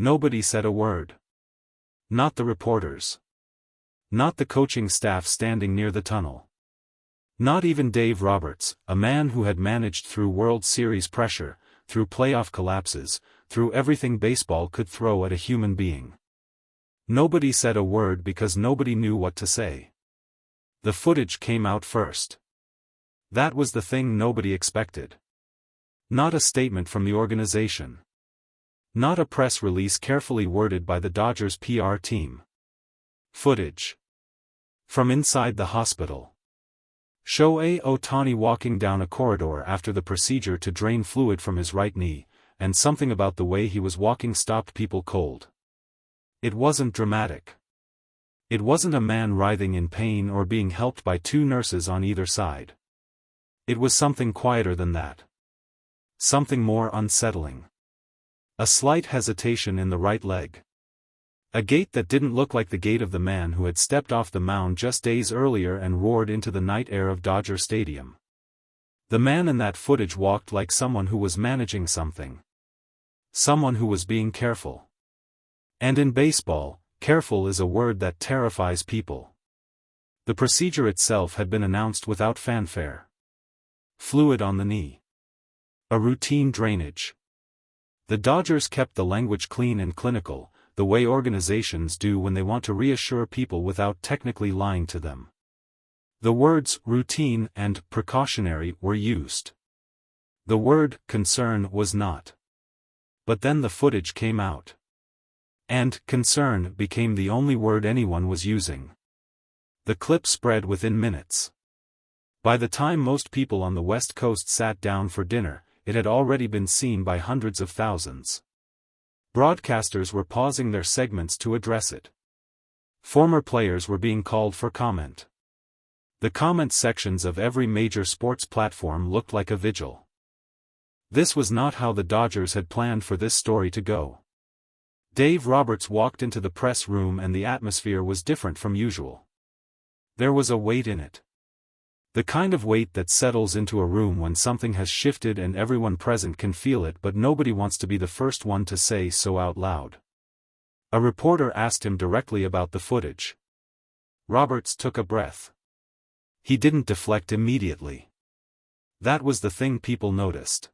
Nobody said a word. Not the reporters. Not the coaching staff standing near the tunnel. Not even Dave Roberts, a man who had managed through World Series pressure, through playoff collapses, through everything baseball could throw at a human being. Nobody said a word because nobody knew what to say. The footage came out first. That was the thing nobody expected. Not a statement from the organization. Not a press release carefully worded by the Dodgers PR team. Footage. From inside the hospital. Shohei Ohtani walking down a corridor after the procedure to drain fluid from his right knee, and something about the way he was walking stopped people cold. It wasn't dramatic. It wasn't a man writhing in pain or being helped by two nurses on either side. It was something quieter than that. Something more unsettling. A slight hesitation in the right leg. A gait that didn't look like the gait of the man who had stepped off the mound just days earlier and roared into the night air of Dodger Stadium. The man in that footage walked like someone who was managing something. Someone who was being careful. And in baseball, careful is a word that terrifies people. The procedure itself had been announced without fanfare. Fluid on the knee. A routine drainage. The Dodgers kept the language clean and clinical, the way organizations do when they want to reassure people without technically lying to them. The words routine and precautionary were used. The word concern was not. But then the footage came out. And concern became the only word anyone was using. The clip spread within minutes. By the time most people on the West Coast sat down for dinner, it had already been seen by hundreds of thousands. Broadcasters were pausing their segments to address it. Former players were being called for comment. The comment sections of every major sports platform looked like a vigil. This was not how the Dodgers had planned for this story to go. Dave Roberts walked into the press room and the atmosphere was different from usual. There was a weight in it. The kind of weight that settles into a room when something has shifted and everyone present can feel it, but nobody wants to be the first one to say so out loud. A reporter asked him directly about the footage. Roberts took a breath. He didn't deflect immediately. That was the thing people noticed.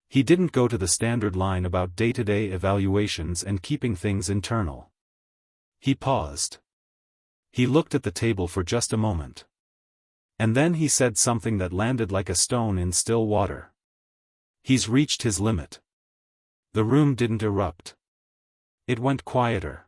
He didn't go to the standard line about day-to-day evaluations and keeping things internal. He paused. He looked at the table for just a moment. And then he said something that landed like a stone in still water. He's reached his limit. The room didn't erupt. It went quieter.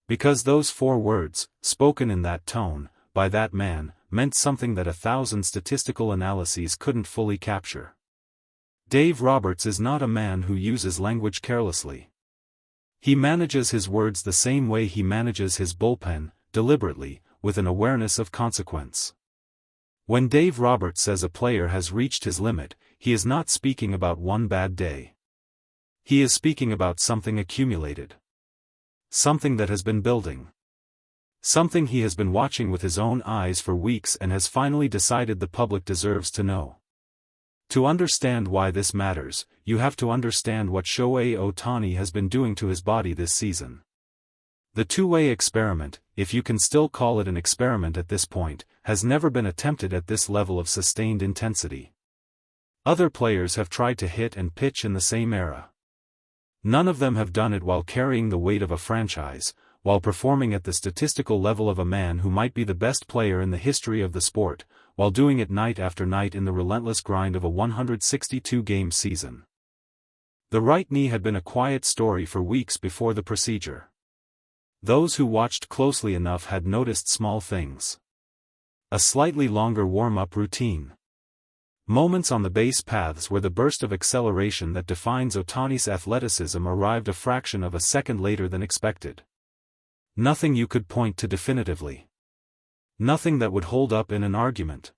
Because those 4 words, spoken in that tone, by that man, meant something that 1,000 statistical analyses couldn't fully capture. Dave Roberts is not a man who uses language carelessly. He manages his words the same way he manages his bullpen, deliberately, with an awareness of consequence. When Dave Roberts says a player has reached his limit, he is not speaking about one bad day. He is speaking about something accumulated. Something that has been building. Something he has been watching with his own eyes for weeks and has finally decided the public deserves to know. To understand why this matters, you have to understand what Shohei Ohtani has been doing to his body this season. The two-way experiment, if you can still call it an experiment at this point, has never been attempted at this level of sustained intensity. Other players have tried to hit and pitch in the same era. None of them have done it while carrying the weight of a franchise, while performing at the statistical level of a man who might be the best player in the history of the sport, while doing it night after night in the relentless grind of a 162-game season. The right knee had been a quiet story for weeks before the procedure. Those who watched closely enough had noticed small things. A slightly longer warm-up routine. Moments on the base paths where the burst of acceleration that defines Ohtani's athleticism arrived a fraction of a second later than expected. Nothing you could point to definitively. Nothing that would hold up in an argument.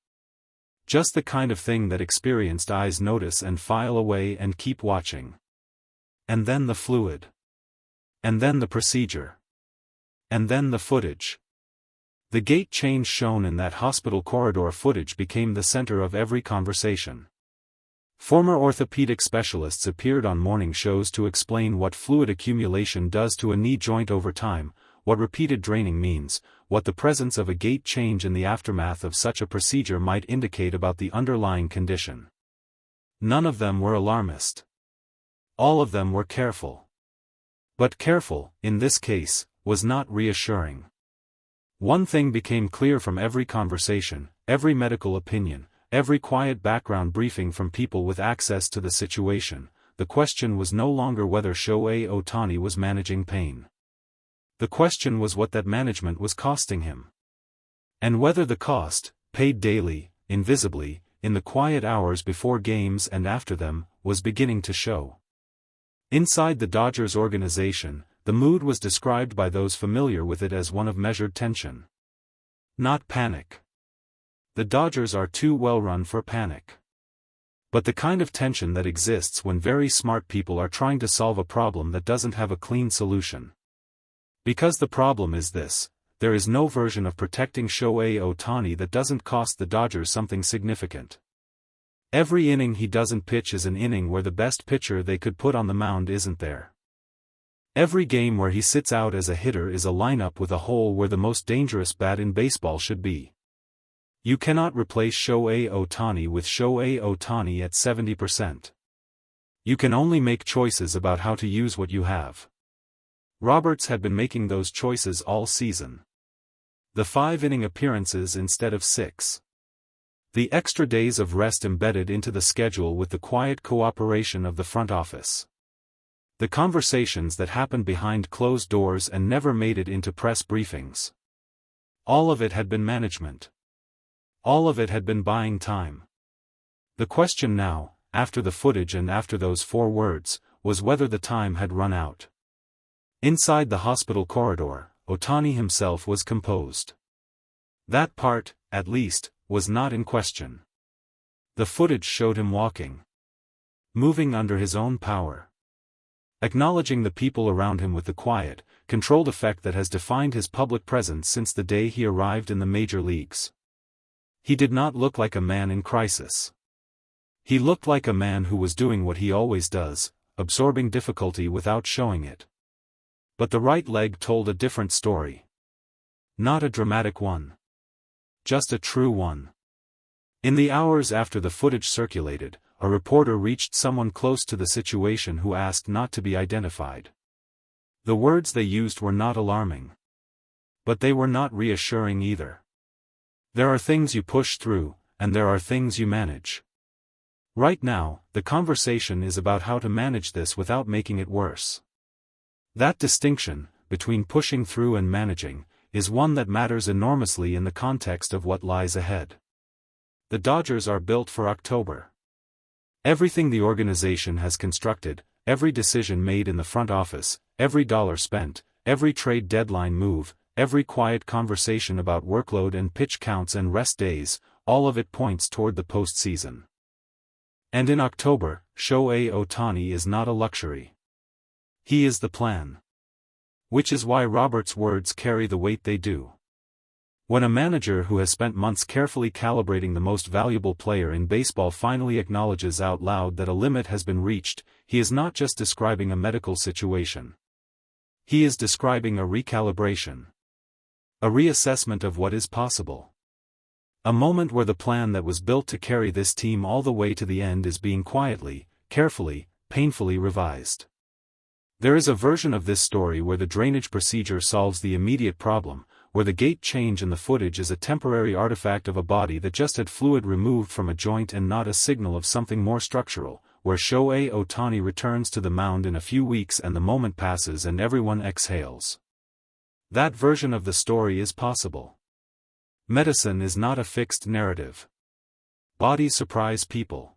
Just the kind of thing that experienced eyes notice and file away and keep watching. And then the fluid. And then the procedure. And then the footage. The gait change shown in that hospital corridor footage became the center of every conversation. Former orthopedic specialists appeared on morning shows to explain what fluid accumulation does to a knee joint over time, what repeated draining means, what the presence of a gait change in the aftermath of such a procedure might indicate about the underlying condition. None of them were alarmist. All of them were careful. But careful, in this case, was not reassuring. One thing became clear from every conversation, every medical opinion, every quiet background briefing from people with access to the situation. The question was no longer whether Shohei Ohtani was managing pain. The question was what that management was costing him. And whether the cost, paid daily, invisibly, in the quiet hours before games and after them, was beginning to show. Inside the Dodgers organization, the mood was described by those familiar with it as one of measured tension. Not panic. The Dodgers are too well run for panic. But the kind of tension that exists when very smart people are trying to solve a problem that doesn't have a clean solution. Because the problem is this: there is no version of protecting Shohei Ohtani that doesn't cost the Dodgers something significant. Every inning he doesn't pitch is an inning where the best pitcher they could put on the mound isn't there. Every game where he sits out as a hitter is a lineup with a hole where the most dangerous bat in baseball should be. You cannot replace Shohei Ohtani with Shohei Ohtani at 70%. You can only make choices about how to use what you have. Roberts had been making those choices all season. The 5-inning appearances instead of 6. The extra days of rest embedded into the schedule with the quiet cooperation of the front office. The conversations that happened behind closed doors and never made it into press briefings. All of it had been management. All of it had been buying time. The question now, after the footage and after those 4 words, was whether the time had run out. Inside the hospital corridor, Ohtani himself was composed. That part, at least, was not in question. The footage showed him walking. Moving under his own power. Acknowledging the people around him with the quiet, controlled effect that has defined his public presence since the day he arrived in the major leagues. He did not look like a man in crisis. He looked like a man who was doing what he always does, absorbing difficulty without showing it. But the right leg told a different story. Not a dramatic one. Just a true one. In the hours after the footage circulated, a reporter reached someone close to the situation who asked not to be identified. The words they used were not alarming. But they were not reassuring either. There are things you push through, and there are things you manage. Right now, the conversation is about how to manage this without making it worse. That distinction, between pushing through and managing, is one that matters enormously in the context of what lies ahead. The Dodgers are built for October. Everything the organization has constructed, every decision made in the front office, every dollar spent, every trade deadline move, every quiet conversation about workload and pitch counts and rest days, all of it points toward the postseason. And in October, Shohei Ohtani is not a luxury. He is the plan. Which is why Roberts' words carry the weight they do. When a manager who has spent months carefully calibrating the most valuable player in baseball finally acknowledges out loud that a limit has been reached, he is not just describing a medical situation. He is describing a recalibration. A reassessment of what is possible. A moment where the plan that was built to carry this team all the way to the end is being quietly, carefully, painfully revised. There is a version of this story where the drainage procedure solves the immediate problem, where the gait change in the footage is a temporary artifact of a body that just had fluid removed from a joint and not a signal of something more structural, where Shohei Ohtani returns to the mound in a few weeks and the moment passes and everyone exhales. That version of the story is possible. Medicine is not a fixed narrative. Bodies surprise people.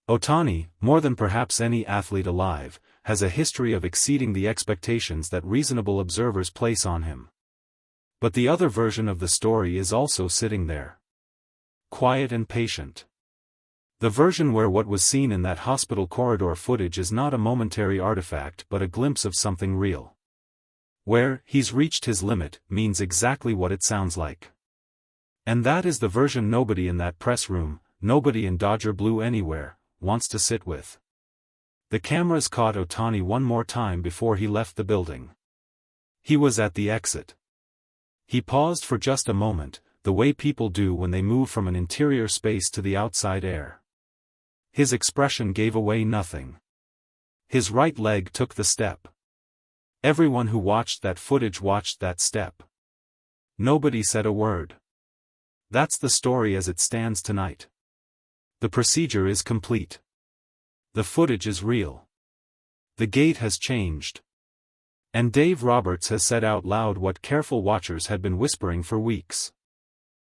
Ohtani, more than perhaps any athlete alive, has a history of exceeding the expectations that reasonable observers place on him. But the other version of the story is also sitting there. Quiet and patient. The version where what was seen in that hospital corridor footage is not a momentary artifact but a glimpse of something real. Where, he's reached his limit, means exactly what it sounds like. And that is the version nobody in that press room, nobody in Dodger Blue anywhere, wants to sit with. The cameras caught Ohtani one more time before he left the building. He was at the exit. He paused for just a moment, the way people do when they move from an interior space to the outside air. His expression gave away nothing. His right leg took the step. Everyone who watched that footage watched that step. Nobody said a word. That's the story as it stands tonight. The procedure is complete. The footage is real. The gait has changed. And Dave Roberts has said out loud what careful watchers had been whispering for weeks.